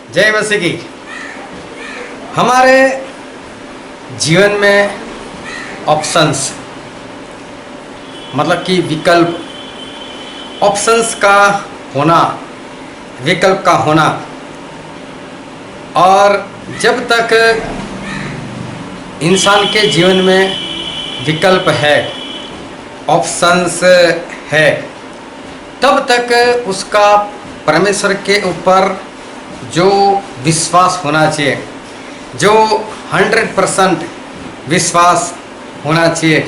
जय मसीह की। हमारे जीवन में ऑप्शंस मतलब कि विकल्प, ऑप्शंस का होना, विकल्प का होना, और जब तक इंसान के जीवन में विकल्प है, ऑप्शंस है, तब तक उसका परमेश्वर के ऊपर जो विश्वास होना चाहिए, जो 100% विश्वास होना चाहिए,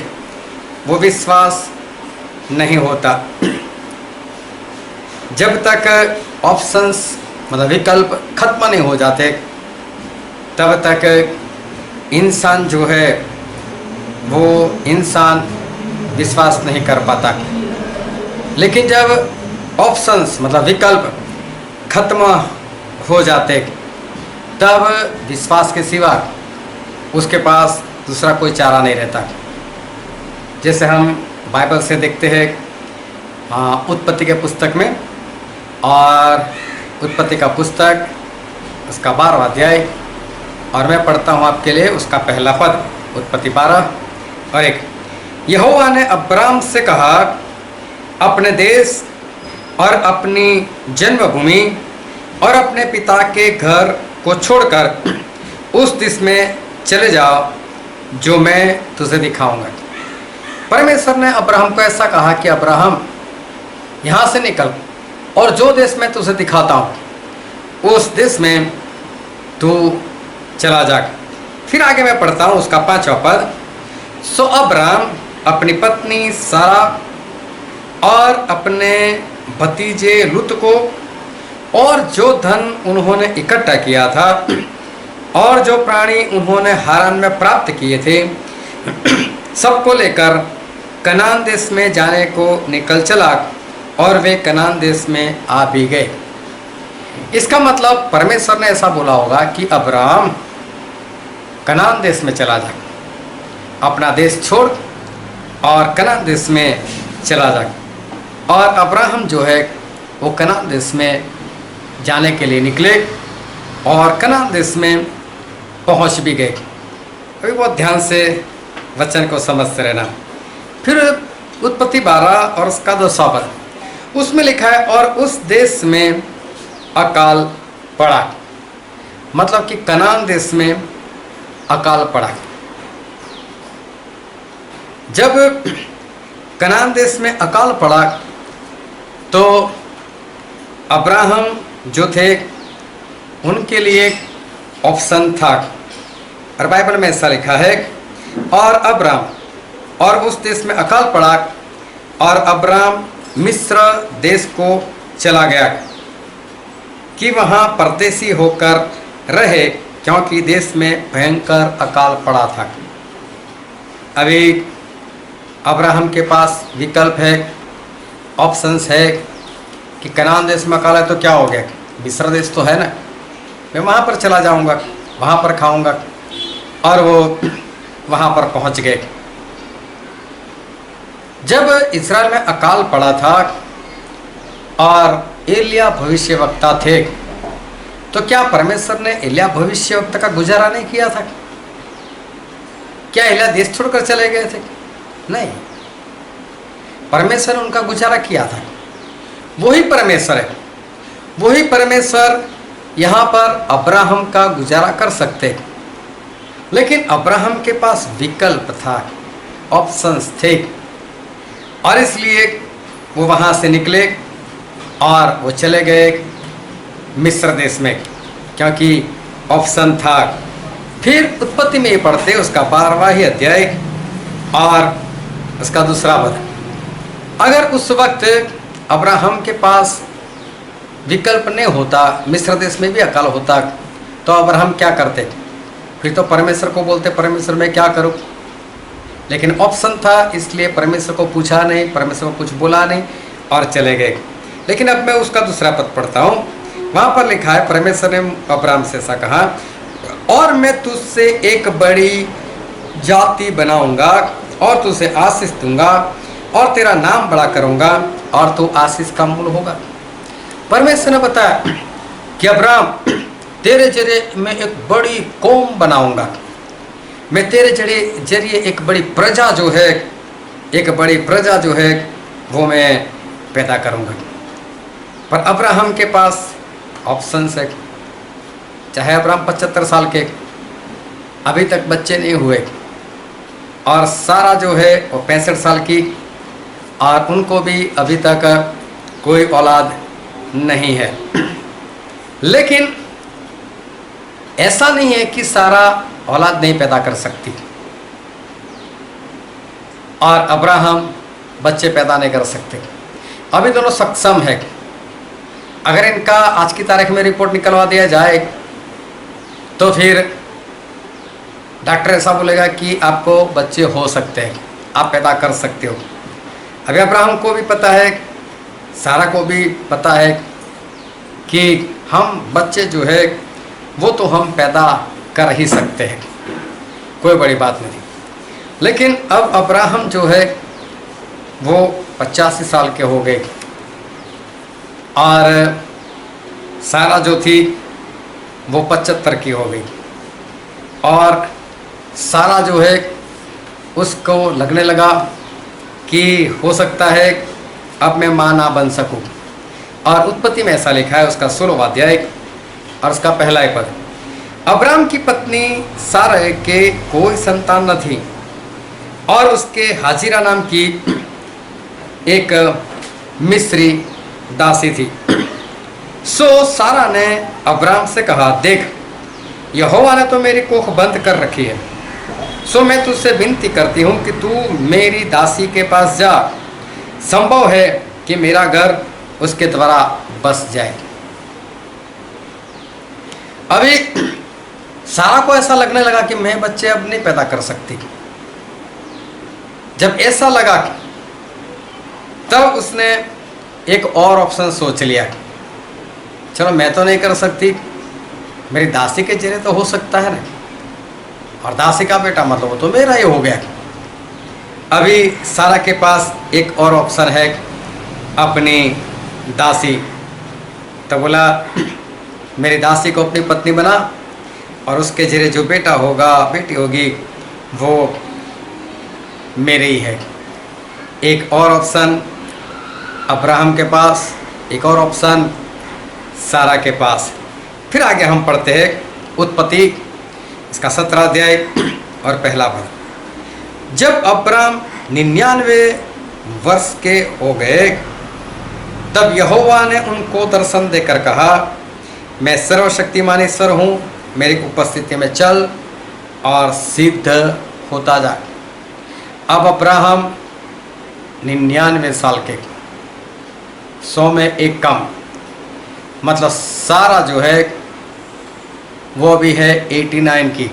वो विश्वास नहीं होता। जब तक ऑप्शंस मतलब विकल्प खत्म नहीं हो जाते, तब तक इंसान जो है वो इंसान विश्वास नहीं कर पाता। लेकिन जब ऑप्शंस मतलब विकल्प खत्म हो जाते, तब विश्वास के सिवा उसके पास दूसरा कोई चारा नहीं रहता। जैसे हम बाइबल से देखते हैं उत्पत्ति के पुस्तक में, और उत्पत्ति का पुस्तक उसका 12वां अध्याय, और मैं पढ़ता हूँ आपके लिए उसका पहला पद, उत्पत्ति 12:1। यहोवा ने अब्राम से कहा, अपने देश और अपनी जन्मभूमि और अपने पिता के घर को छोड़कर उस देश में चले जाओ जो मैं तुझे दिखाऊंगा। परमेश्वर ने अब्राहम को ऐसा कहा कि अब्राहम, यहाँ से निकल और जो देश मैं तुझे दिखाता हूँ उस देश में तू चला जा। फिर आगे मैं पढ़ता हूँ उसका 5वां पद। सो अब्राहम अपनी पत्नी सारा और अपने भतीजे लूत को और जो धन उन्होंने इकट्ठा किया था और जो प्राणी उन्होंने हारान में प्राप्त किए थे सबको लेकर कनान देश में जाने को निकल चला, और वे कनान देश में आ भी गए। इसका मतलब परमेश्वर ने ऐसा बोला होगा कि अब्राहम कनान देश में चला जा, अपना देश छोड़ और कनान देश में चला जा। और अब्राहम जो है वो कनान देश में जाने के लिए निकले और कनान देश में पहुंच भी गए। अभी बहुत ध्यान से वचन को समझते रहना। फिर उत्पत्ति 12 और उसका 2वां पद, उसमें लिखा है, और उस देश में अकाल पड़ा। मतलब कि कनान देश में अकाल पड़ा। जब कनान देश में अकाल पड़ा तो अब्राहम जो थे उनके लिए ऑप्शन था, और बाइबल में ऐसा लिखा है, और अब्राहम और उस देश में अकाल पड़ा और अब्राहम मिस्र देश को चला गया कि वहाँ परदेसी होकर रहे, क्योंकि देश में भयंकर अकाल पड़ा था। अभी अब्राहम के पास विकल्प है, ऑप्शंस है कि कनान देश में अकाल है तो क्या हो गया, मिस्र देश तो है ना, मैं वहाँ पर चला जाऊँगा, वहाँ पर खाऊँगा। और वो वहाँ पर पहुँच गए। जब इस्राएल में अकाल पड़ा था और एलिया भविष्यवक्ता थे, तो क्या परमेश्वर ने एलिया भविष्यवक्ता का गुजारा नहीं किया था? क्या एलिया देश छोड़कर चले गए थे? नहीं, परमेश्वर ने उनका गुजारा किया था। वही परमेश्वर है, वही परमेश्वर यहाँ पर अब्राहम का गुजारा कर सकते। लेकिन अब्राहम के पास विकल्प था, ऑप्शंस थे, और इसलिए वो वहाँ से निकले और वो चले गए मिस्र देश में, क्योंकि ऑप्शन था। फिर उत्पत्ति में ये पढ़ते उसका 12वां ही अध्याय और उसका 2वां पद। अगर उस वक्त अब्राहम के पास विकल्प नहीं होता, मिस्र देश में भी अकाल होता, तो अब्राहम क्या करते? फिर तो परमेश्वर को बोलते, परमेश्वर मैं क्या करूं? लेकिन ऑप्शन था, इसलिए परमेश्वर को पूछा नहीं, परमेश्वर को कुछ बोला नहीं और चले गए। लेकिन अब मैं उसका 2वां पद पढ़ता हूँ। वहाँ पर लिखा है, परमेश्वर ने अब्राहम से ऐसा कहा, और मैं तुझसे एक बड़ी जाति बनाऊंगा और तुझे आशीष दूंगा और तेरा नाम बड़ा करूंगा और तू आशीष का मूल होगा। परमेश्वर ने बताया कि अब्राहम तेरे जरिए मैं एक बड़ी कौम बनाऊंगा, मैं तेरे जरिए एक बड़ी प्रजा जो है, एक बड़ी प्रजा जो है वो मैं पैदा करूंगा। पर अब्राहम के पास ऑप्शंस है। चाहे अब्राहम 75 साल के, अभी तक बच्चे नहीं हुए, और सारा जो है वो 65 साल की, और उनको भी अभी तक कोई औलाद नहीं है। लेकिन ऐसा नहीं है कि सारा औलाद नहीं पैदा कर सकती और अब्राहम बच्चे पैदा नहीं कर सकते। अभी दोनों सक्षम है। अगर इनका आज की तारीख में रिपोर्ट निकलवा दिया जाए तो फिर डॉक्टर ऐसा बोलेगा कि आपको बच्चे हो सकते हैं, आप पैदा कर सकते हो। अभी अब्राहम को भी पता है, सारा को भी पता है कि हम बच्चे जो है वो तो हम पैदा कर ही सकते हैं, कोई बड़ी बात नहीं। लेकिन अब अब्राहम जो है वो 85 साल के हो गए और सारा जो थी वो 75 की हो गई, और सारा जो है उसको लगने लगा कि हो सकता है अब मैं माँ ना बन सकूं। और उत्पत्ति में ऐसा लिखा है, उसका 16वां अध्याय और उसका पहला पद, अब्राम की पत्नी सारा के कोई संतान न थी और उसके हाजिरा नाम की एक मिस्री दासी थी। सो सारा ने अब्राम से कहा, देख यहोवा ने तो मेरी कोख बंद कर रखी है, सो मैं तुझसे विनती करती हूँ कि तू मेरी दासी के पास जा, संभव है कि मेरा घर उसके द्वारा बस जाए। अभी सारा को ऐसा लगने लगा कि मैं बच्चे अब नहीं पैदा कर सकती। जब ऐसा लगा तब उसने एक और ऑप्शन सोच लिया, चलो मैं तो नहीं कर सकती, मेरी दासी के जरिए तो हो सकता है ना, और दासी का बेटा मतलब वो तो मेरा ही हो गया। अभी सारा के पास एक और ऑप्शन है, अपनी दासी। तो बोला मेरी दासी को अपनी पत्नी बना और उसके जरिए जो बेटा होगा बेटी होगी वो मेरे ही है। एक और ऑप्शन अब्राहम के पास, एक और ऑप्शन सारा के पास। फिर आगे हम पढ़ते हैं उत्पत्ति इसका 17 अध्याय और पहला पद। जब अब्राम 99 वर्ष के हो गए तब यहोवा ने उनको दर्शन देकर कहा, मैं सर्वशक्तिमान ईश्वर हूँ, मेरी उपस्थिति में चल और सिद्ध होता जा। अब अब्राहम 99 साल के, 100 में एक कम, मतलब सारा जो है वो भी है 89 की।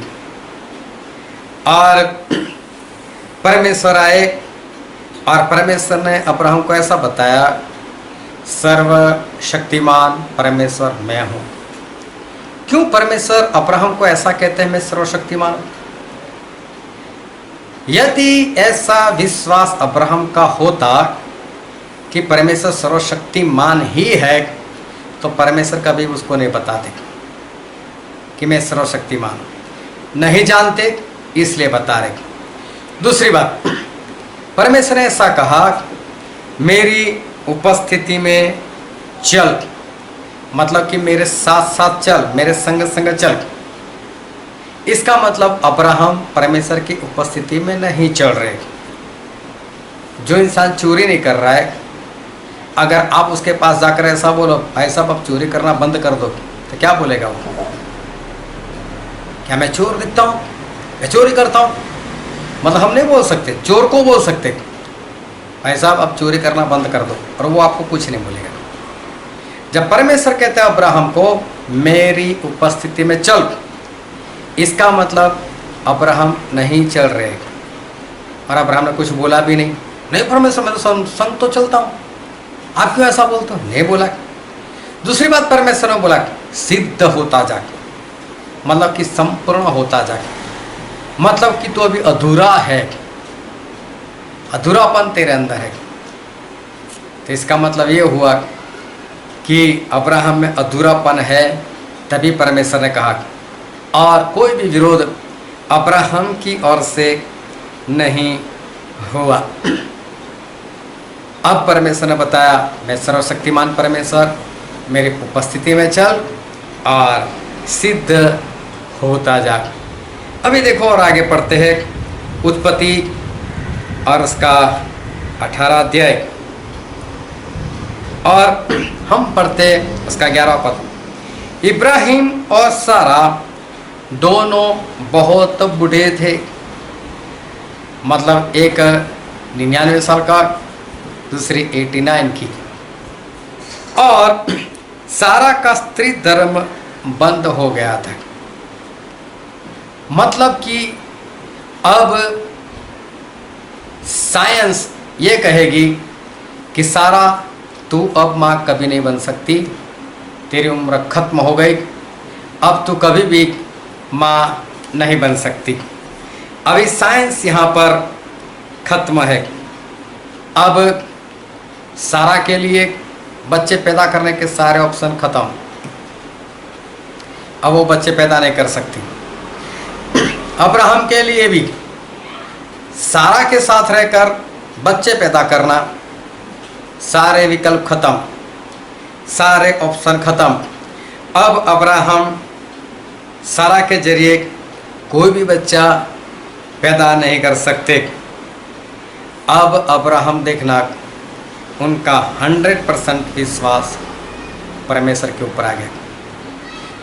और परमेश्वर आए और परमेश्वर ने अब्राहम को ऐसा बताया, सर्वशक्तिमान परमेश्वर मैं हूँ। क्यों परमेश्वर अब्राहम को ऐसा कहते हैं, मैं सर्वशक्तिमान हूँ? यदि ऐसा विश्वास अब्राहम का होता कि परमेश्वर सर्वशक्तिमान ही है तो परमेश्वर कभी उसको नहीं बताते कि मैं सर्वशक्तिमान हूँ। नहीं जानते इसलिए बता रहे। दूसरी बात, परमेश्वर ने ऐसा कहा, मेरी उपस्थिति में चल, मतलब कि मेरे साथ साथ चल, मेरे संग संग चल। इसका मतलब अब्राहम परमेश्वर की उपस्थिति में नहीं चल रहे। जो इंसान चोरी नहीं कर रहा है, अगर आप उसके पास जाकर ऐसा बोलो, भाई साहब अब चोरी करना बंद कर दो, तो क्या बोलेगा वो? क्या मैं चोर दिखता हूँ, मैं चोरी करता हूँ? मतलब हम नहीं बोल सकते, चोर को बोल सकते भाई साहब अब चोरी करना बंद कर दो, और वो आपको कुछ नहीं बोलेगा। जब परमेश्वर कहते हैं अब्राहम को मेरी उपस्थिति में चल, इसका मतलब अब्राहम नहीं चल रहे। और अब्राहम ने कुछ बोला भी नहीं, नहीं परमेश्वर मैं तो संग तो चलता हूँ, आप क्यों ऐसा बोलते हो? नहीं बोला। दूसरी बात परमेश्वर ने बोला सिद्ध होता जा, मतलब कि संपूर्ण होता जा, मतलब कि तू अभी अधूरा है, अधूरापन तेरे अंदर है। तो इसका मतलब ये हुआ कि अब्राहम में अधूरापन है तभी परमेश्वर ने कहा और कोई भी विरोध अब्राहम की ओर से नहीं हुआ। अब परमेश्वर ने बताया, मैं सर्वशक्तिमान परमेश्वर, मेरी उपस्थिति में चल और सिद्ध होता जा। अभी देखो और आगे पढ़ते हैं उत्पत्ति और उसका 18 अध्याय, और हम पढ़ते उसका 11 पद। इब्राहिम और सारा दोनों बहुत बूढ़े थे, मतलब एक 99 साल का, दूसरी 89 की, और सारा का स्त्री धर्म बंद हो गया था। मतलब कि अब साइंस ये कहेगी कि सारा तू अब माँ कभी नहीं बन सकती, तेरी उम्र खत्म हो गई, अब तू कभी भी माँ नहीं बन सकती। अभी साइंस यहाँ पर खत्म है। अब सारा के लिए बच्चे पैदा करने के सारे ऑप्शन खत्म, अब वो बच्चे पैदा नहीं कर सकती। अब्राहम के लिए भी सारा के साथ रहकर बच्चे पैदा करना, सारे विकल्प खत्म, सारे ऑप्शन खत्म। अब अब्राहम सारा के जरिए कोई भी बच्चा पैदा नहीं कर सकते। अब अब्राहम देखना, उनका 100% विश्वास परमेश्वर के ऊपर आ गया।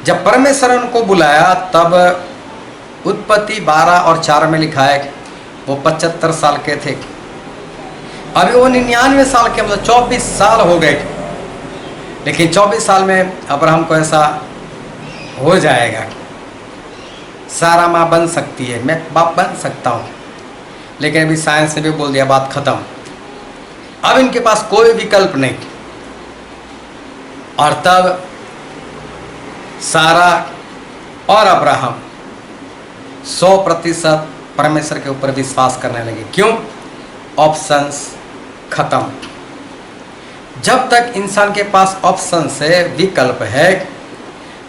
जब परमेश्वर ने उनको बुलाया तब उत्पत्ति 12 और 4 में लिखा है वो 75 साल के थे। अभी वो 99 साल के, मतलब 24 साल हो गए। लेकिन 24 साल में अब्राहम को ऐसा हो जाएगा, सारा माँ बन सकती है, मैं बाप बन सकता हूँ। लेकिन अभी साइंस ने भी बोल दिया बात खत्म, अब इनके पास कोई विकल्प नहीं। और तब सारा और अब्राहम 100% परमेश्वर के ऊपर विश्वास करने लगे। क्यों? ऑप्शंस खत्म। जब तक इंसान के पास ऑप्शन है, विकल्प है,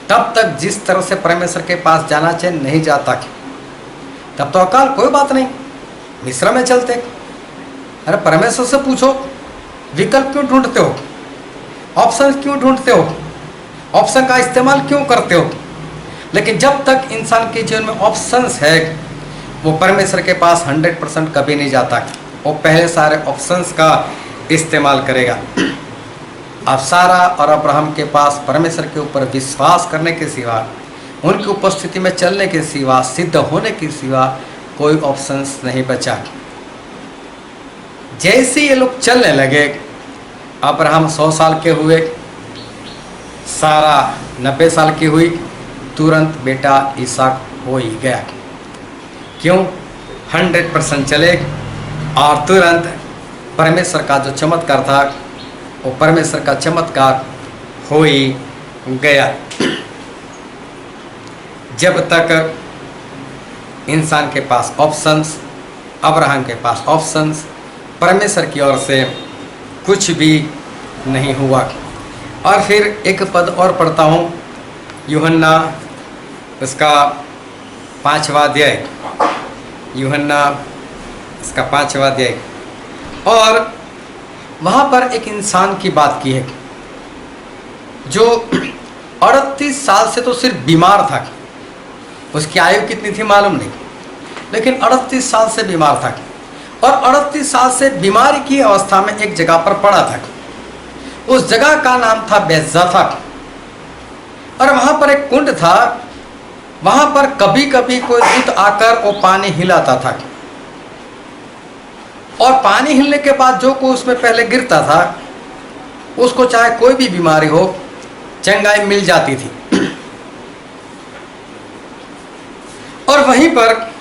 तब तक जिस तरह से परमेश्वर के पास जाना चाहिए नहीं जाता। तब तो अकाल कोई बात नहीं, मिस्र में चलते। अरे परमेश्वर से पूछो, विकल्प क्यों ढूंढते हो, ऑप्शन क्यों ढूंढते हो, ऑप्शन का इस्तेमाल क्यों करते हो। लेकिन जब तक इंसान के जीवन में ऑप्शंस है, वो परमेश्वर के पास 100% कभी नहीं जाता। वो पहले सारे ऑप्शंस का इस्तेमाल करेगा। अब सारा और अब्राहम के पास परमेश्वर के ऊपर विश्वास करने के सिवा, उनकी उपस्थिति में चलने के सिवा, सिद्ध होने के सिवा कोई ऑप्शंस नहीं बचा। जैसे ये लोग चलने लगे, अब्राहम 100 साल के हुए, सारा 90 साल की हुई, तुरंत बेटा इसहाक हो ही गया। क्यों? 100% चले और तुरंत परमेश्वर का जो चमत्कार था वो परमेश्वर का चमत्कार हो ही गया। जब तक इंसान के पास ऑप्शंस, अब्राहम के पास ऑप्शंस, परमेश्वर की ओर से कुछ भी नहीं हुआ। और फिर एक पद और पढ़ता हूँ, यूहन्ना उसका 5वां अध्याय, यूहन्ना इसका 5वां अध्याय। और वहाँ पर एक इंसान की बात की है जो 38 साल से तो सिर्फ बीमार था। उसकी आयु कितनी थी मालूम नहीं, लेकिन 38 साल से बीमार था। और 38 साल से बीमारी की अवस्था में एक जगह पर पड़ा था। उस जगह का नाम था बेज़ा था। और वहाँ पर एक कुंड था, वहाँ पर कभी कभी कोई दूत आकर वो पानी हिलाता था। और पानी हिलने के बाद जो कोई उसमें पहले गिरता था, उसको चाहे कोई भी बीमारी हो, चंगाई मिल जाती थी। और वहीं पर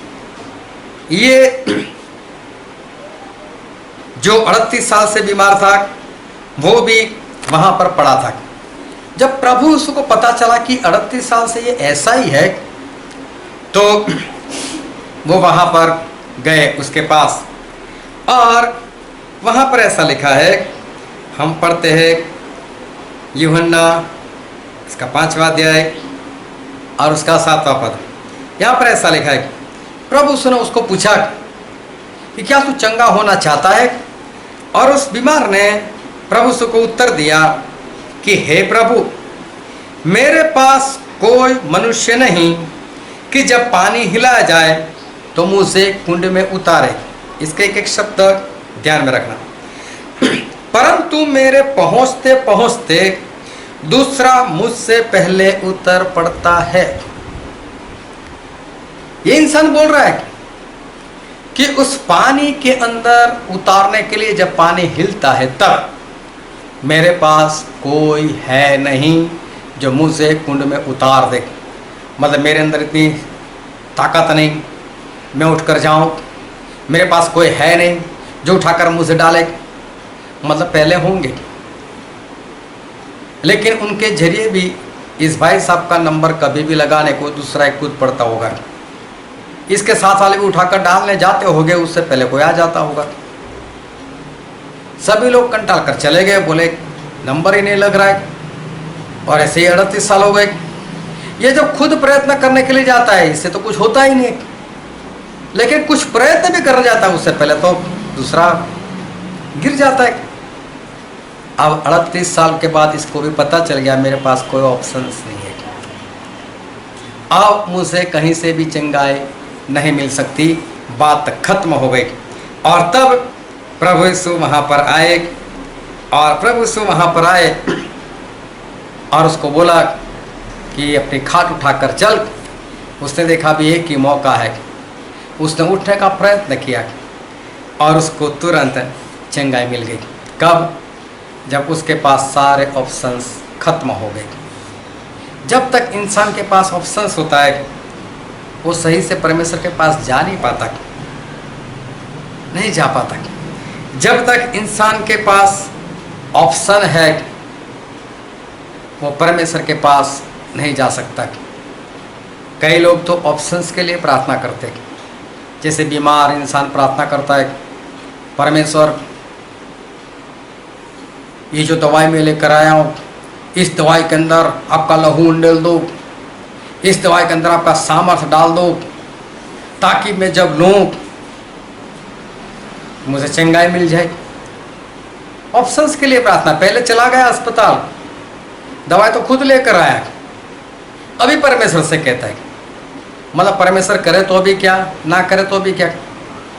ये जो 38 साल से बीमार था वो भी वहाँ पर पड़ा था। जब प्रभु उसको पता चला कि 38 साल से ये ऐसा ही है, तो वो वहाँ पर गए उसके पास। और वहाँ पर ऐसा लिखा है, हम पढ़ते हैं यूहन्ना इसका 5वां अध्याय और उसका 7वां पद, यहाँ पर ऐसा लिखा है, प्रभु उसने उसको पूछा कि क्या तू चंगा होना चाहता है? और उस बीमार ने प्रभु से को उत्तर दिया कि हे प्रभु, मेरे पास कोई मनुष्य नहीं कि जब पानी हिलाया जाए तो मुझे कुंड में उतारे। इसके एक एक शब्द ध्यान में रखना। परंतु मेरे पहुंचते पहुंचते दूसरा मुझसे पहले उतर पड़ता है। ये इंसान बोल रहा है कि उस पानी के अंदर उतारने के लिए जब पानी हिलता है तब मेरे पास कोई है नहीं जो मुझे कुंड में उतार दे। मतलब मेरे अंदर इतनी ताकत नहीं मैं उठकर जाऊं, मेरे पास कोई है नहीं जो उठाकर मुझे डाले। मतलब पहले होंगे, लेकिन उनके जरिए भी इस भाई साहब का नंबर कभी भी लगाने को दूसरा एक कूद पड़ता होगा। इसके साथ वाले भी उठाकर डालने जाते होंगे, उससे पहले कोई आ जाता होगा। सभी लोग कंटाल कर चले गए, बोले नंबर ही नहीं लग रहा है। और ऐसे ही 38 साल हो गए। ये जब खुद प्रयत्न करने के लिए जाता है इससे तो कुछ होता ही नहीं, लेकिन कुछ प्रयत्न भी करने जाता है उससे पहले तो दूसरा गिर जाता है। अब 38 साल के बाद इसको भी पता चल गया मेरे पास कोई ऑप्शंस नहीं है, अब मुझे कहीं से भी चंगाई नहीं मिल सकती। बात खत्म हो गई। और तब प्रभु यीशु वहाँ पर आए, और प्रभु यीशु वहाँ पर आए और उसको बोला कि अपनी खाट उठाकर चल। उसने देखा भी एक ही मौका है, उसने उठने का प्रयत्न किया और उसको तुरंत चंगाई मिल गई। कब? जब उसके पास सारे ऑप्शंस खत्म हो गए। जब तक इंसान के पास ऑप्शंस होता है वो सही से परमेश्वर के पास जा नहीं पाता, नहीं जा पाता। जब तक इंसान के पास ऑप्शन है वो परमेश्वर के पास नहीं जा सकता। कई लोग तो ऑप्शंस के लिए प्रार्थना करते हैं। जैसे बीमार इंसान प्रार्थना करता है, परमेश्वर ये जो दवाई मैं लेकर आया हूँ इस दवाई के अंदर आपका लहू उंडेल दो, इस दवाई के अंदर आपका सामर्थ्य डाल दो, ताकि मैं जब लूँ मुझे चंगाई मिल जाए। ऑप्शंस के लिए प्रार्थना। पहले चला गया अस्पताल, दवाई तो खुद लेकर आया, अभी परमेश्वर से कहता है। मतलब परमेश्वर करे तो भी क्या, ना करे तो भी क्या।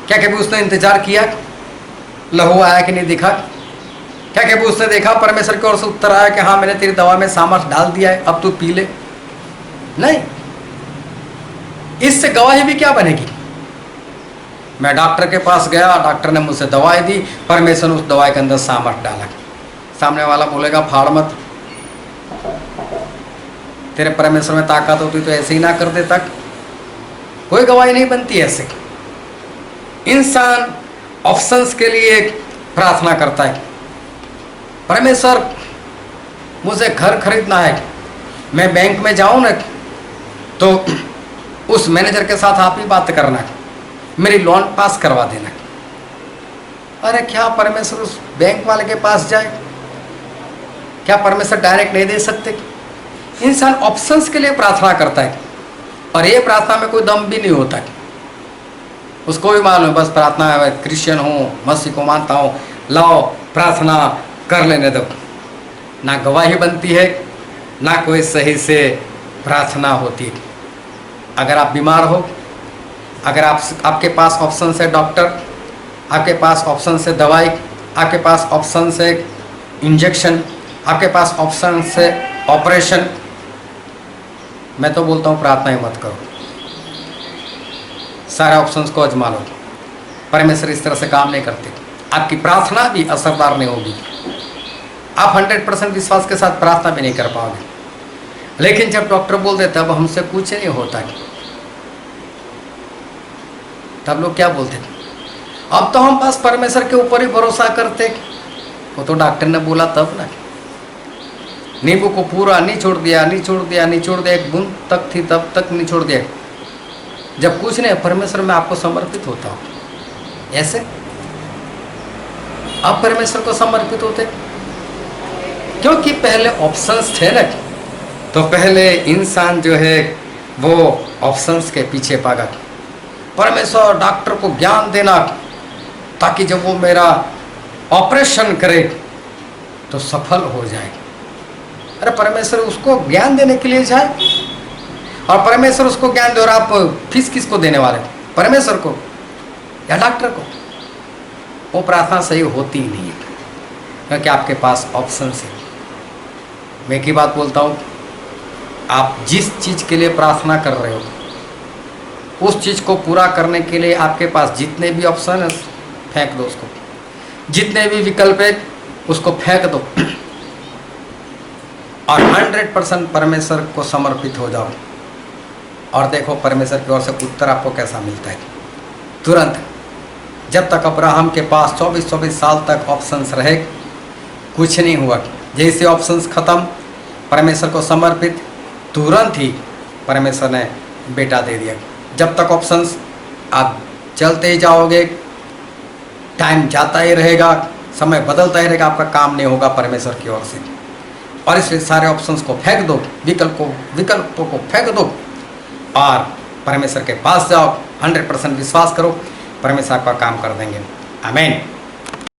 क्या कभी उसने इंतजार किया लहू आया कि नहीं दिखा? क्या कभी उसने देखा परमेश्वर की ओर से उत्तर आया कि हाँ मैंने तेरी दवा में सामर्थ्य डाल दिया है, अब तू पी ले? नहीं। इससे गवाही भी क्या बनेगी? मैं डॉक्टर के पास गया, डॉक्टर ने मुझसे दवाई दी, परमेश्वर ने उस दवाई के अंदर सामर्थ्य डाला। सामने वाला बोलेगा फाड़ मत, तेरे परमेश्वर में ताकत होती तो ऐसे ही ना कर देता। कोई गवाही नहीं बनती ऐसे। इंसान ऑप्शंस के लिए प्रार्थना करता है, परमेश्वर मुझे घर खरीदना है, मैं बैंक में जाऊं ना तो उस मैनेजर के साथ आप ही बात करना, मेरी लोन पास करवा देना। अरे क्या परमेश्वर उस बैंक वाले के पास जाए? क्या परमेश्वर डायरेक्ट नहीं दे सकते? इंसान ऑप्शंस के लिए प्रार्थना करता है, और ये प्रार्थना में कोई दम भी नहीं होता है। उसको भी मालूम है बस प्रार्थना है, क्रिश्चियन हूँ, मसीह को मानता हूँ, लाओ प्रार्थना कर लेने दो। ना गवाही बनती है, ना कोई सही से प्रार्थना होती है। अगर आप बीमार हो, अगर आपके पास ऑप्शन है डॉक्टर, आपके पास ऑप्शन है दवाई, आपके पास ऑप्शन है इंजेक्शन, आपके पास ऑप्शन है ऑपरेशन, मैं तो बोलता हूँ प्रार्थना ही मत करो। सारे ऑप्शंस को आजमा लो। परमेश्वर इस तरह से काम नहीं करते। आपकी प्रार्थना भी असरदार नहीं होगी। आप 100% विश्वास के साथ प्रार्थना भी नहीं कर पाओगे। लेकिन जब डॉक्टर बोल देते अब हमसे कुछ नहीं होता है, तब लोग क्या बोलते थे? अब तो हम बस परमेश्वर के ऊपर ही भरोसा करते। वो तो डॉक्टर ने बोला तब ना। नींबू को पूरा निचोड़ दिया, निचोड़ दिया, निचोड़ दिया, एक बूंद तक थी तब तक निचोड़ दिया। जब कुछ नहीं, परमेश्वर में आपको समर्पित होता हो। ऐसे आप परमेश्वर को समर्पित होते, क्योंकि पहले ऑप्शंस थे ना। तो पहले इंसान जो है वो ऑप्शंस के पीछे भागा। परमेश्वर डॉक्टर को ज्ञान देना ताकि जब वो मेरा ऑपरेशन करे तो सफल हो जाए। अरे परमेश्वर उसको ज्ञान देने के लिए जाए, और परमेश्वर उसको ज्ञान दे, और आप फीस किसको देने वाले? परमेश्वर को या डॉक्टर को? वो प्रार्थना सही होती ही नहीं है, क्योंकि आपके पास ऑप्शंस है। मैं एक ही बात बोलता हूँ, आप जिस चीज़ के लिए प्रार्थना कर रहे हो उस चीज़ को पूरा करने के लिए आपके पास जितने भी ऑप्शन है फेंक दो उसको, जितने भी विकल्प है उसको फेंक दो, और 100% परमेश्वर को समर्पित हो जाओ, और देखो परमेश्वर की ओर से उत्तर आपको कैसा मिलता है तुरंत। जब तक अब्राहम के पास 24 साल तक ऑप्शंस रहे, कुछ नहीं हुआ। जैसे ऑप्शंस खत्म, परमेश्वर को समर्पित, तुरंत ही परमेश्वर ने बेटा दे दिया। जब तक ऑप्शंस आप चलते ही जाओगे, टाइम जाता ही रहेगा, समय बदलता ही रहेगा, आपका काम नहीं होगा परमेश्वर की ओर से। और इसलिए सारे ऑप्शंस को फेंक दो, विकल्पों को फेंक दो, और परमेश्वर के पास जाओ। 100% विश्वास करो, परमेश्वर आपका काम कर देंगे। आमीन।